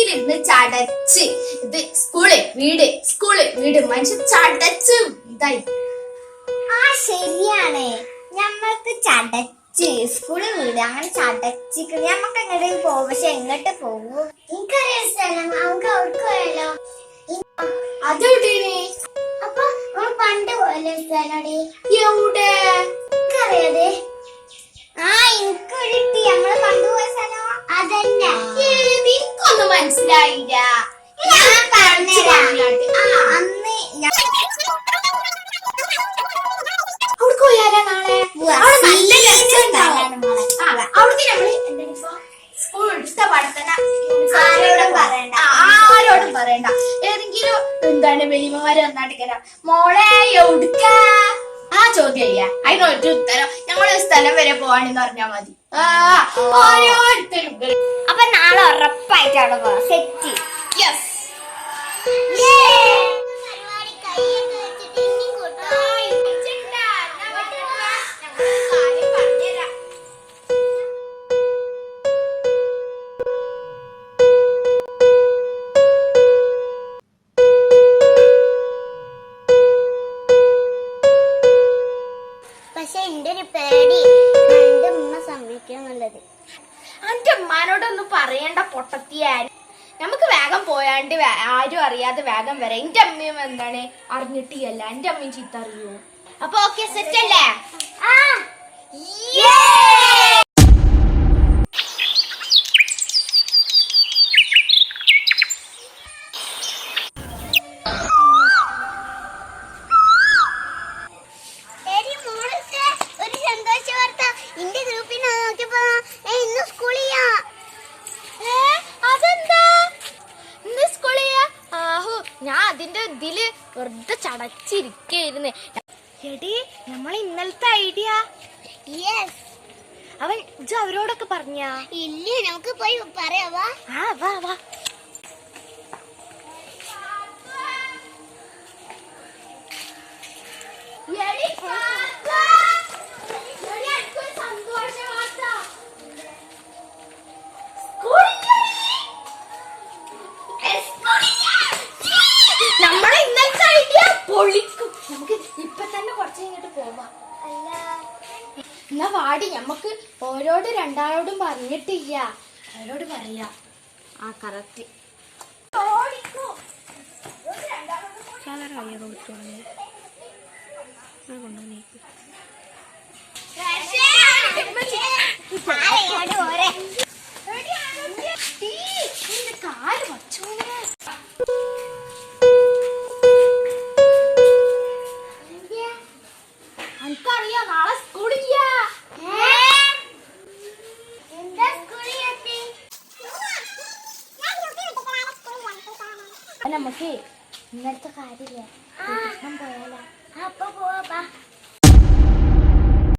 വീട്ടിലിരുന്ന് ചടച്ച് ഇത് സ്കൂള് വീട് മനുഷ്യൻ ചടച്ച് ഇതായി. ശരിയാണ്, ഞമ്മക്ക് ചടച്ച് സ്കൂള് വീട് അങ്ങനെ ചടച്ചിട്ട് ഞമ്മക്ക് എങ്ങോട്ട് പോകും. പക്ഷെ എങ്ങോട്ട് പോകും? എനിക്കറിയാം സ്ഥലം, നമുക്ക് അവർക്ക് പോയാലോ? അതെവിടെയാണ്? അപ്പൊ നമ്മൾ പണ്ട് പോയല്ലോ സ്ഥലടി. എവിടെ? എനിക്കറിയാതെ. എനിക്കൊരു നമ്മള് പണ്ട് പോയ സ്ഥലം അതന്നെ. എനിക്കൊന്നും മനസ്സിലായില്ല. ഞാൻ പറഞ്ഞുതരാം. അന്ന് അവിടെ പോയാലോ നാളെ? നല്ല രസമുണ്ടാവും. അവിടേക്ക് നമ്മള് എന്താ സ്കൂൾ എടുത്ത പഠിത്തന ആരോടും പറയണ്ട. ഏതെങ്കിലും എന്താണ് വലിയമ്മമാര് വന്നാട്ടിക്കല മോളെ എവിടുക്ക ചോദ്യം ചെയ്യാ. അതിനൊരു ഉത്തരം ഞങ്ങള് സ്ഥലം വരെ പോവാണെന്ന് പറഞ്ഞാ മതി. ഓരോരുത്തരും. അപ്പൊ നാളെ ഉറപ്പായിട്ട് അവിടെ പോവാം. സെറ്റ്. യെസ്. പക്ഷെ എന്റെ ഒരു പേടി എന്റെ ഉമ്മ സമ്മതിക്കാന്നുള്ളത്. എന്റെ ഉമ്മാനോടൊന്നും പറയണ്ട പൊട്ടത്തിയാരും. നമുക്ക് വേഗം പോയാണ്ട് ആരും അറിയാതെ വേഗം വരാം. എന്റെ അമ്മയും എന്താണ് അറിഞ്ഞിട്ടില്ല. എന്റെ അമ്മയും ചീത്ത അറിയോ? അപ്പൊ ഓക്കെ, സെറ്റ് അല്ലേ? ഒരു സന്തോഷ വാർത്ത എന്റെ ഗ്രൂപ്പിൽ നോക്കിയപ്പോ ഇന്ന് സ്കൂളിയാ. അതെന്താ ഇന്ന് സ്കൂളിയാ? ഞാൻ അതിന്റെ ഇതില് വെറുതെ ചടച്ചിരിക്കായിരുന്നു. എടി നമ്മളെ ഇന്നലത്തെ ഐഡിയ. യെസ്. അവൻ ഇജ്ജ് അവരോടൊക്കെ പറഞ്ഞാ? ഇല്ല, നമുക്ക് പോയി പറയാവാ. വാ വാ. നമ്മളെ ഇന്നലത്തെ ഐഡിയ പൊളിക്കും. നമുക്ക് ഇപ്പൊ തന്നെ കുറച്ച് കഴിഞ്ഞിട്ട് പോവാം. അല്ല, എന്നാ വാടി, ഞമ്മക്ക് ഓരോട് രണ്ടാളോടും പറഞ്ഞിട്ടില്ല. അവരോട് പറയാ. കറക്റ്റ്. കാല് വച്ചോനെ. എനിക്കറിയാ നാളെ സ്കൂളില്ല. നമുക്ക് ഇന്നത്തെ കാര്യമില്ല, പോയാലോ? അപ്പൊ പോവാ.